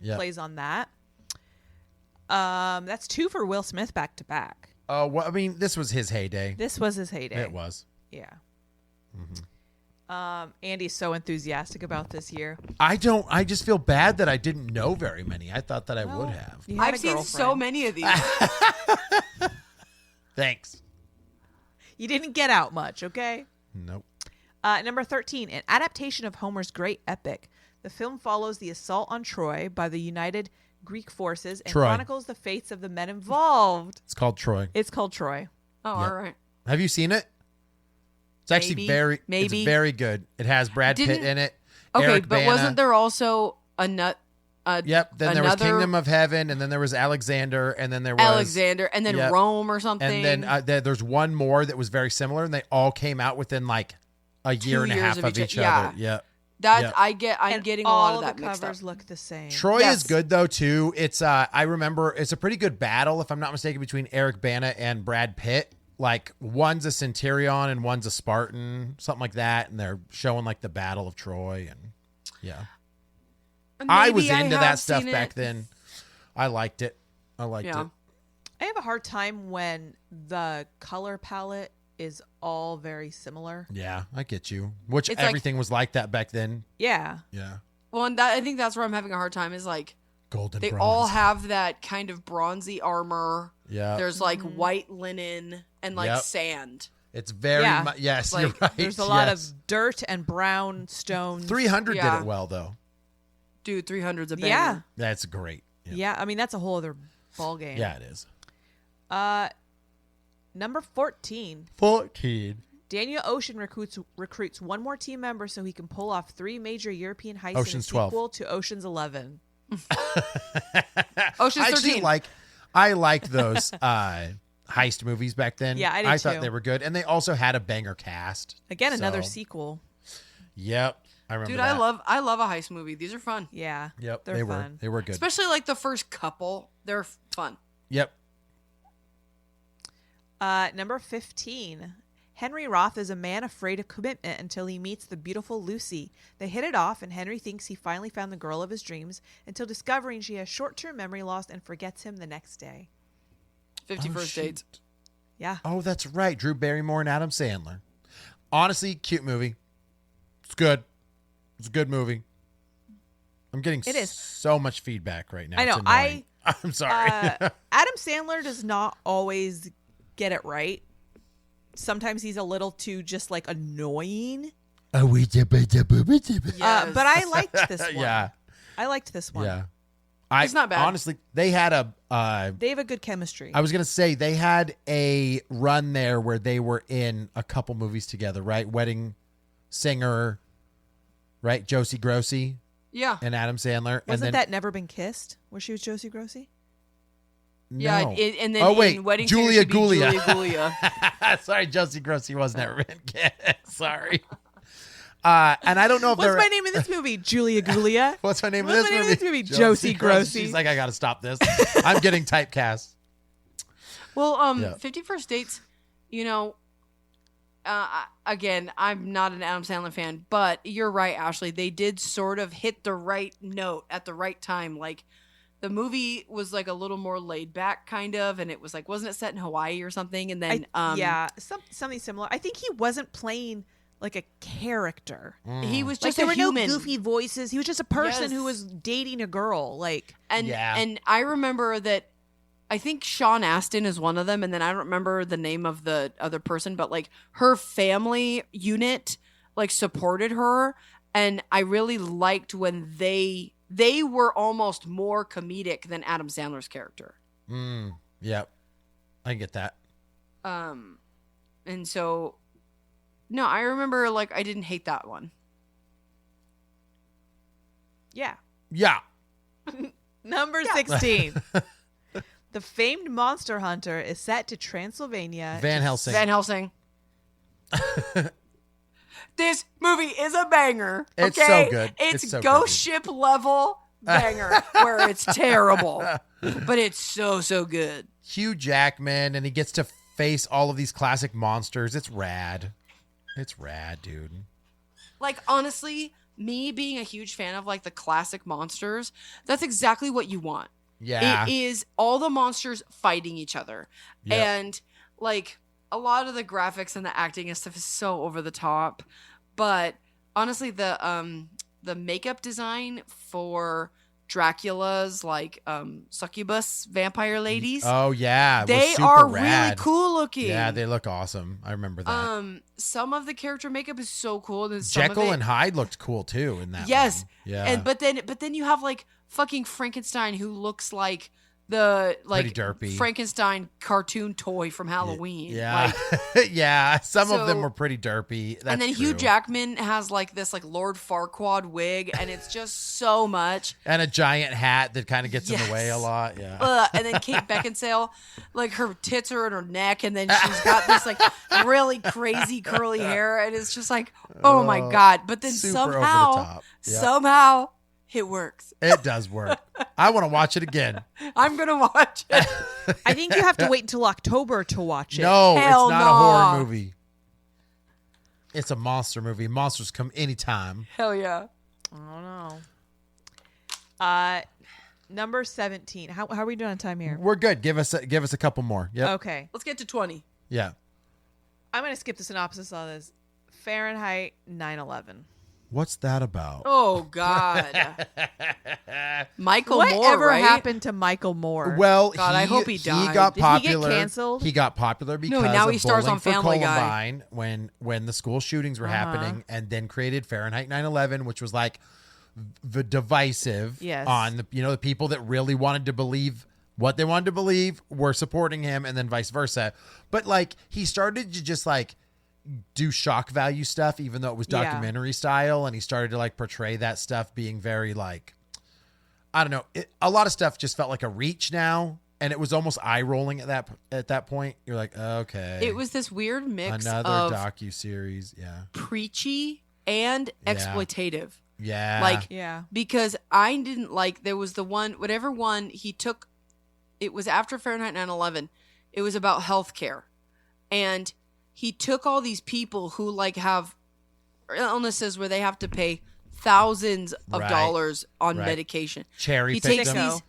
Yeah. plays on that. That's 2 for Will Smith back to back. Oh, well, I mean, this was his heyday. This was his heyday. It was. Yeah. Andy's so enthusiastic about this year. I just feel bad that I didn't know very many. I thought that I would have. You had I've a seen so girlfriend. many of these. Thanks. You didn't get out much, okay? Nope. Number 13, an adaptation of Homer's great epic. The film follows the assault on Troy by the United Greek forces and Troy. chronicles the fates of the men involved. It's called Troy. It's called Troy. Oh, Yep. all right. Have you seen it? It's actually Maybe. it's very good. It has Brad Pitt Didn't- in it. Okay, Eric but Bana. wasn't there also a nut? Yep. Then there was another- Kingdom of Heaven, and then there was Alexander, and then there was Alexander, and then Yep. Rome or something. and then there's one more that was very similar, and they all came out within like a year and a years half of of each- each other. yeah. Yeah. That's Yep. I'm And getting a all lot of that the mixed up. covers look the same. Troy Yes. is good though too. It's I remember it's a pretty good battle, if I'm not mistaken, between Eric Bana and Brad Pitt. Like one's a Centurion and one's a Spartan, something like that, and they're showing like the Battle of Troy, and yeah, I was Maybe into have that stuff seen back it. then. I liked it. I liked Yeah. it. I have a hard time when the color palette is all very similar. Yeah, I get you. Which It's like- everything was like that back then. Yeah. Yeah, Well, and I think that's where I'm having a hard time. Is like golden. they bronze. all have that kind of bronzy armor. Yeah, There's like white linen and like Yep. sand. it's very Yeah. yes. Like, you're right. There's a lot yes. of dirt and brown stones. 300 Yeah. did it well though. Dude, 300's a banger. Yeah. That's great. Yeah. I mean, that's a whole other ball game. Yeah, it is. Number 14. 14. Daniel Ocean recruits one more team member so he can pull off 3 major European heists Ocean's in a 12. sequel to Ocean's 11. Ocean's I 13. actually I liked those heist movies back then. Yeah, I did I thought too. they were good, and they also had a banger cast. Again, another So, sequel. Yep, I remember. Dude, that. I love a heist movie. These are fun. Yeah. Yep, They're they fun. were good. Especially like the first couple. They're fun. Yep. Number 15. Henry Roth is a man afraid of commitment until he meets the beautiful Lucy. They hit it off, and Henry thinks he finally found the girl of his dreams until discovering she has short-term memory loss and forgets him the next day. 50 Oh, First shoot. Dates. Yeah. Oh, that's right. Drew Barrymore and Adam Sandler. Honestly, cute movie. It's good. It's a good movie. I'm getting It is. so much feedback right now. I know. It's annoying. I'm sorry. Adam Sandler does not always get it right. Sometimes he's a little too just like annoying. Oh, we Yes. But I liked this one. Yeah. I liked this one. Yeah. It's not bad. Honestly, they had a They have a good chemistry. I was going to say they had a run there where they were in a couple movies together, right? Wedding Singer, right? Josie Grossi Yeah. and Adam Sandler. Wasn't and then, that Never Been Kissed, where she was Josie Grossi? Yeah, No. and then Oh, wait. in Wedding Julia Singer, she'd be Gulia. Julia Gulia. Sorry, Josie Grossi was never been kissed. Sorry. And I don't know if What's they're my name in this movie? Julia Gulia. What's my name What's in this my name movie? in this movie? Josie Grossi. She's like, I got to stop this. I'm getting typecast. Well, Yeah. 50 First Dates, you know, again, I'm not an Adam Sandler fan, but you're right, Ashley. They did sort of hit the right note at the right time. Like, the movie was like a little more laid back, kind of, and it was like, wasn't it set in Hawaii or something? And then, something similar. I think he wasn't playing like a character. he was Like just there a were human. no goofy voices. He was just a person Yes. who was dating a girl. Like And Yeah. and I remember that I think Sean Astin is one of them, and then I don't remember the name of the other person, but like her family unit like supported her, and I really liked when they were almost more comedic than Adam Sandler's character. Yep. I get that. And so no, I remember like I didn't hate that one. yeah. Yeah. Number 16. The famed monster hunter is set to Transylvania. Van Helsing. Van Helsing. This movie is a banger. It's okay? so good. It's It's so ghost good. ship level banger where it's terrible, but it's so good. Hugh Jackman, and he gets to face all of these classic monsters. It's rad. It's rad, dude. Like, honestly, me being a huge fan of like the classic monsters, that's exactly what you want. Yeah. It is all the monsters fighting each other. Yep. And like a lot of the graphics and the acting and stuff is so over the top. But honestly, the makeup design for Dracula's like succubus vampire ladies, Oh yeah, it was they super are rad. really cool looking. Yeah, they look awesome. I remember that. Some of the character makeup is so cool. And some Jekyll of it, and Hyde looked cool too in that. yes, one. Yeah. and but then you have like fucking Frankenstein who looks like the like Pretty derpy. Frankenstein cartoon toy from Halloween. Yeah, Like, yeah. Some of them so- were pretty derpy. That's and then Hugh true. Jackman has like this like Lord Farquaad wig, and it's just so much. and a giant hat that kind of gets in the way a Yes. lot. Yeah. And then Kate Beckinsale, like her tits are in her neck, and then she's got this like really crazy curly hair, and it's just like, oh my god! But then super over the somehow, top. Yep. somehow it works. It does work. I want to watch it again. I'm gonna watch it. I think you have to wait until October to watch it. No, Hell it's not a no. horror movie. It's a monster movie. Monsters come anytime. Hell yeah! I don't know. Number 17. How are we doing on time here? We're good. Give us a couple more. Yep. Okay. Let's get to 20. Yeah. I'm going to skip the synopsis on this. Fahrenheit 9/11. What's that about? Oh God, Michael Moore, Whatever right? happened to Michael Moore? Well, God, I hope he died. got Did he get popular. canceled? He got popular because now he of stars Bowling on for Family Guy. Columbine when the school shootings were happening, and then created Fahrenheit 9/11, which was like the divisive Yes. on the people that really wanted to believe what they wanted to believe were supporting him, and then vice versa. But like he started to just like do shock value stuff, even though it was Yeah. documentary style, and he started to like portray that stuff being very like, I don't know, a lot of stuff just felt like a reach now, and it was almost eye rolling at that point. You're like, okay, It was this weird mix another of docu-series. Yeah, preachy and Yeah. exploitative. yeah, Like, Yeah. because I didn't like, there was the one, whatever one he took, it was after Fahrenheit 9/11. It was about healthcare. And he took all these people who like have illnesses where they have to pay thousands of Right. dollars on Right. medication. cherry He picked takes them.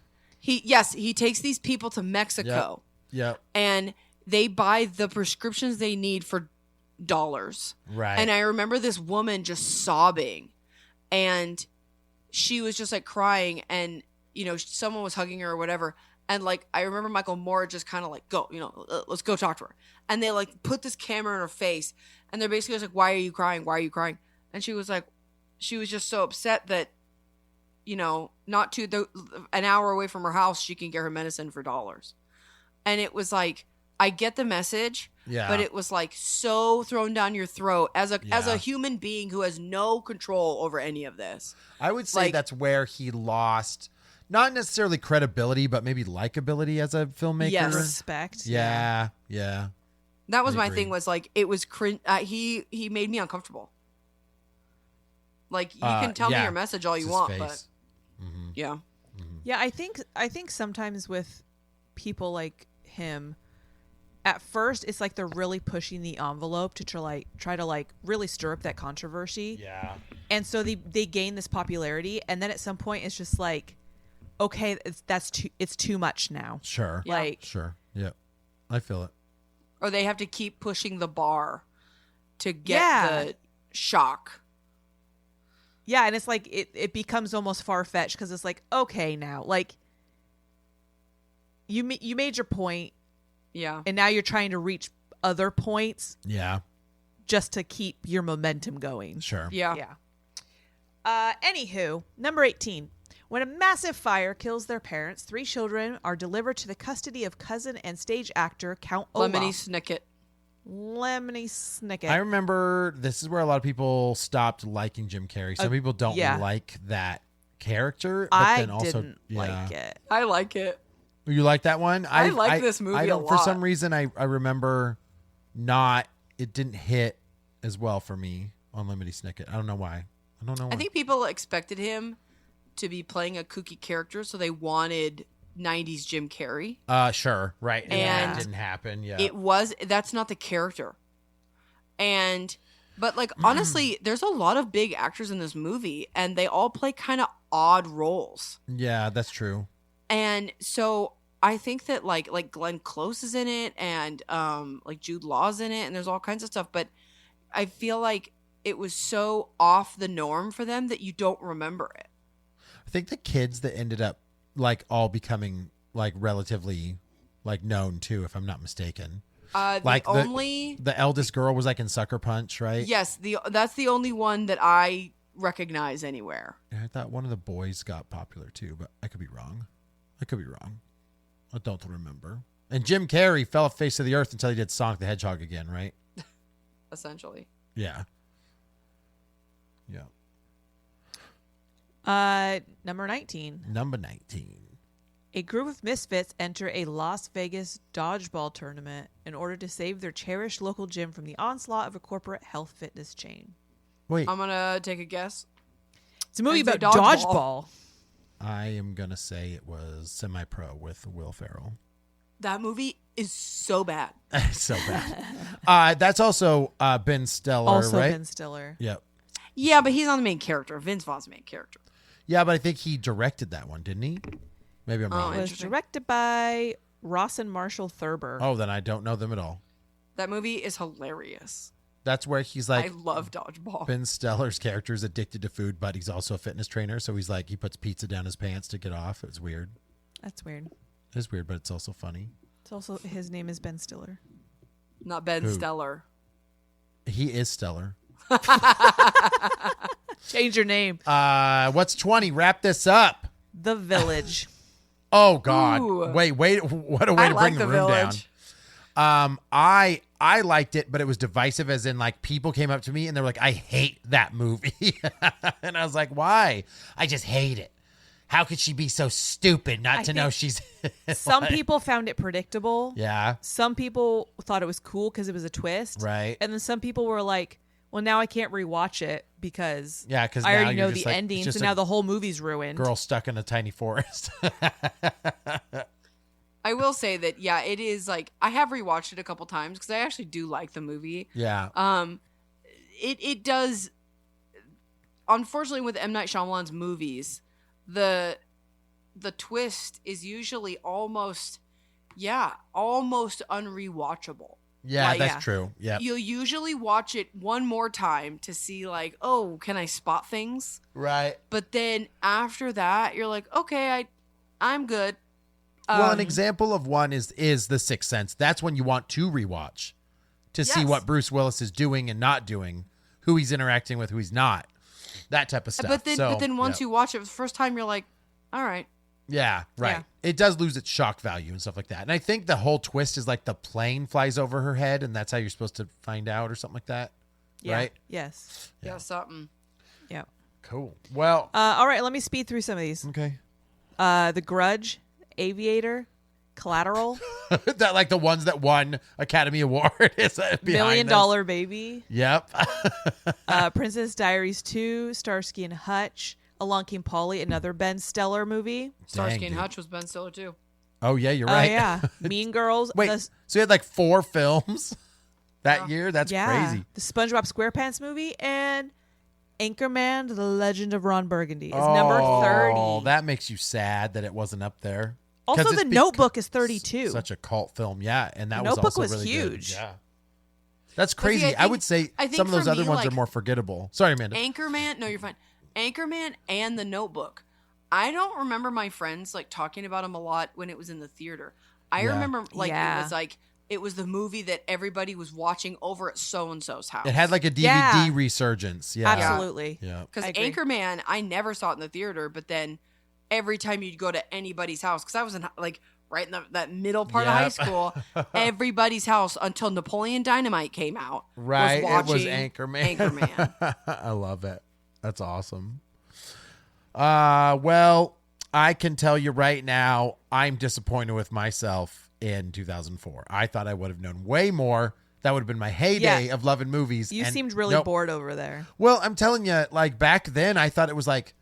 these he takes these people to Mexico Yep. and they buy the prescriptions they need for dollars. Right. And I remember this woman just sobbing, and she was just like crying, and someone was hugging her or whatever. And like, I remember Michael Moore just kind of like, go, let's go talk to her. And they like put this camera in her face, and they're basically just like, why are you crying? Why are you crying? And she was just so upset that, not an hour away from her house, she can get her medicine for dollars. And it was like, I get the message, but it was like so thrown down your throat as a human being who has no control over any of this. I would say that's where he lost not necessarily credibility, but maybe likability as a filmmaker. Yes. Respect. Yeah. That was I my agree. thing, was like, it was cringe. He made me uncomfortable. Like, you can tell me your message all you It's his want, face. but yeah. Yeah, I think sometimes with people like him, at first it's like they're really pushing the envelope to try to really stir up that controversy. Yeah. And so they gain this popularity, and then at some point it's just like, okay, it's too much now. Sure. Yeah. Like, Sure. Yeah. I feel it. Or they have to keep pushing the bar to get Yeah. the shock. yeah, and it's like it becomes almost far-fetched, because it's like, okay, now, like, you made your point, Yeah. and now you're trying to reach other points Yeah. just to keep your momentum going. Sure. Yeah. Yeah. Anywho, number 18. When a massive fire kills their parents, 3 children are delivered to the custody of cousin and stage actor Count Olaf. Lemony Snicket. Lemony Snicket. I remember this is where a lot of people stopped liking Jim Carrey. Some people don't yeah. like that character, but I then also didn't like it. I like it. You like that one? I like this movie I a don't, For lot. some reason, I remember it didn't hit as well for me on Lemony Snicket. I don't know why. I think people expected him to be playing a kooky character, so they wanted 90s Jim Carrey. Sure, right. And it didn't happen. Yeah, That's not the character. But like, honestly, there's a lot of big actors in this movie, and they all play kind of odd roles. yeah, that's true. And so I think that like Glenn Close is in it, and like Jude Law's in it, and there's all kinds of stuff. But I feel like it was so off the norm for them that you don't remember it. I think the kids that ended up like all becoming like relatively like known too, if I'm not mistaken. The eldest girl was like in Sucker Punch, right? Yes, that's the only one that I recognize anywhere. I thought one of the boys got popular too, but I could be wrong. I don't remember. And Jim Carrey fell off the face of the earth until he did Sonic the Hedgehog again, right? Essentially. Yeah. Number 19. Number 19. A group of misfits enter a Las Vegas dodgeball tournament in order to save their cherished local gym from the onslaught of a corporate health fitness chain. Wait, I'm gonna take a guess. It's a movie It's a about dodgeball. I am going to say it was Semi-Pro with Will Ferrell. That movie is so bad. So bad. That's also Ben Stiller, Also right? Ben Stiller. Yep. Yeah, but he's not the main character. Vince Vaughn's the main character. Yeah, but I think he directed that one, didn't he? Maybe I'm wrong. It was Interesting. directed by Ross and Marshall Thurber. Oh, then I don't know them at all. That movie is hilarious. That's where he's like, I love dodgeball. Ben Stiller's character is addicted to food, but he's also a fitness trainer. So he's like, he puts pizza down his pants to get off. It's weird. That's weird. It's weird, but it's also funny. It's also, his name is Ben Stiller. Not Ben Who? Stiller. He is stellar. Change your name. What's 20? Wrap this up. The Village. Uh, Oh God! Ooh. Wait! What a way I to like bring the The room Village. down. I liked it, but it was divisive. As in, like, people came up to me and they were like, "I hate that movie," and I was like, "Why?" I just hate it. How could she be so stupid not I to know think she's? Some Like- people found it predictable. Yeah. Some people thought it was cool because it was a twist. Right. And then some people were like, well, now I can't rewatch it because Yeah, because I now already you're know just the like, ending. it's So just now a the whole movie's ruined. girl stuck in a tiny forest. I will say that, yeah, it is like, I have rewatched it a couple times because I actually do like the movie. Yeah. It does, unfortunately, with M. Night Shyamalan's movies, the twist is usually almost unrewatchable. Yeah, Like, that's Yeah. true. Yeah. You'll usually watch it one more time to see like, oh, can I spot things? Right. But then after that, you're like, okay, I'm good. Well, an example of one is The Sixth Sense. That's when you want to rewatch to see Yes. what Bruce Willis is doing and not doing, who he's interacting with, who he's not, that type of stuff. But then once yeah. you watch it for the first time, you're like, all right. Yeah, right. Yeah. It does lose its shock value and stuff like that. And I think the whole twist is like the plane flies over her head, and that's how you're supposed to find out or something like that. Yeah. Right? Yes. Yeah, something. Yeah. Cool. Well, All right. Let me speed through some of these. okay. The Grudge, Aviator, Collateral, That like the ones that won Academy Award is behind $1 Million this. Baby, Yep. Princess Diaries 2, Starsky and Hutch, Along Came Polly, another Ben Stiller movie. Starsky and dude. Hutch was Ben Stiller too. Oh yeah, you're Oh right. yeah, Mean Girls. Wait, the, so you had like 4 films that year? That's yeah, crazy. the SpongeBob SquarePants movie and Anchorman: The Legend of Ron Burgundy is number 30. Oh, that makes you sad that it wasn't up there. 'Cause Also, it's The Notebook is 32. Such a cult film, yeah, and that The was Notebook also was really huge. Good. Yeah, that's see, crazy. I I would say think some of those for other me, ones are like- more forgettable. Sorry, Amanda. Anchorman, no, you're fine. Anchorman and The Notebook. I don't remember my friends like talking about them a lot when it was in the theater. I Yeah. remember like Yeah. it was the movie that everybody was watching over at so and so's house. It had like a DVD Yeah. resurgence. Yeah, Absolutely. yeah. because I agree. Anchorman, I never saw it in the theater, but then every time you'd go to anybody's house, because I was in like right in that middle part of high Yep. school, everybody's house until Napoleon Dynamite came out. Right, was it was watching Anchorman. Anchorman. I love it. That's awesome. Well, I can tell you right now, I'm disappointed with myself in 2004. I thought I would have known way more. That would have been my heyday Yeah. of loving movies. You and seemed really nope. bored over there. Well, I'm telling you, like back then, I thought it was like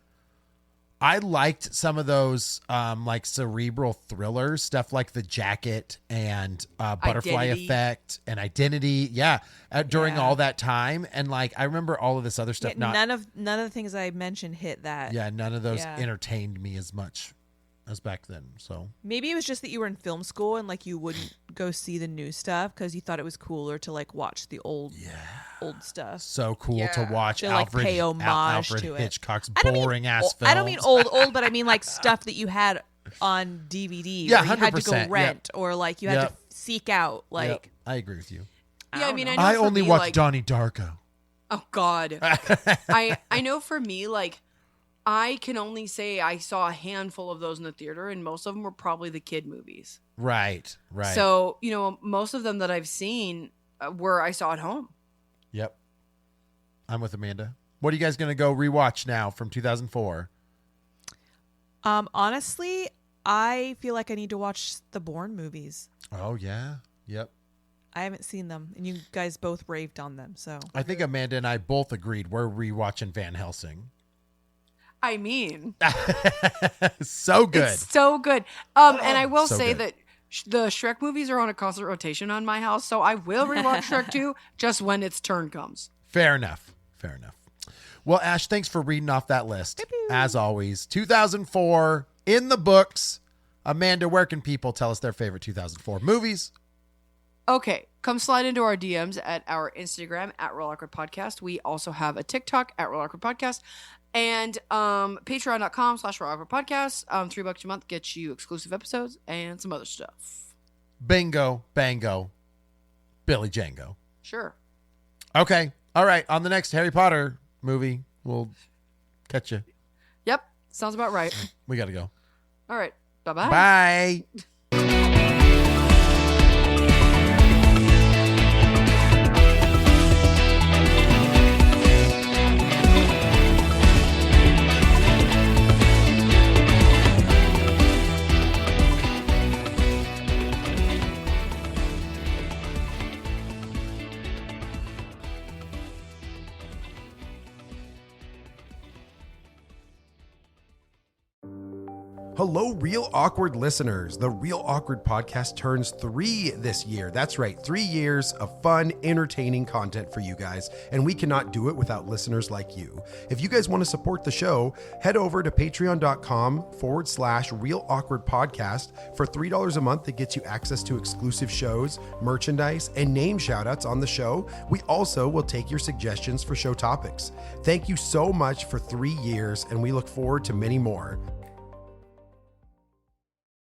I liked some of those like cerebral thrillers, stuff like The Jacket and Butterfly Identity. Effect and Identity. Yeah, during Yeah. all that time, and like I remember all of this other stuff. Yeah, none of the things I mentioned hit that. Yeah, none of those Yeah. entertained me as much as back then. So Maybe it was just that you were in film school and like you wouldn't go see the new stuff because you thought it was cooler to like watch the old stuff. so cool to Yeah. watch To, like, Alfred, pay homage Alfred to it. Hitchcock's I don't mean boring ass old- films. I don't mean old, but I mean like stuff that you had on DVD. Yeah, or you had to 100%, go rent or like you had Yep. to seek out. Like Yep, I agree with you. Yeah, I don't mean, know. I know I for only me, watch like, Donnie Darko. Oh God. I know for me, like I can only say I saw a handful of those in the theater, and most of them were probably the kid movies. Right, right. So most of them that I've seen were I saw at home. Yep. I'm with Amanda. What are you guys going to go rewatch now from 2004? honestly, I feel like I need to watch the Bourne movies. Oh, yeah. Yep. I haven't seen them, and you guys both raved on them. So I think Amanda and I both agreed we're rewatching Van Helsing. I mean, So good. it's so good. And I will So say good. that the Shrek movies are on a constant rotation on my house, so I will rewatch Shrek 2 just when its turn comes. Fair enough. Fair enough. Well, Ash, thanks for reading off that list. As always, 2004 in the books. Amanda, where can people tell us their favorite 2004 movies? Okay, come slide into our DMs at our Instagram at Roll Awkward Podcast. We also have a TikTok at Roll Awkward Podcast. And patreon.com/Roll Awkward Podcast. $3 a month gets you exclusive episodes and some other stuff. Bingo, bango, Billy Django. Sure. Okay. All right. On the next Harry Potter movie, we'll catch you. Yep, sounds about right. We got to go. All right, bye-bye. Bye. Hello, Real Awkward listeners. The Real Awkward podcast turns 3 this year. That's right, 3 years of fun, entertaining content for you guys, and we cannot do it without listeners like you. If you guys want to support the show, head over to patreon.com/Real Awkward Podcast. For $3 a month, that gets you access to exclusive shows, merchandise, and name shoutouts on the show. We also will take your suggestions for show topics. Thank you so much for 3 years, and we look forward to many more.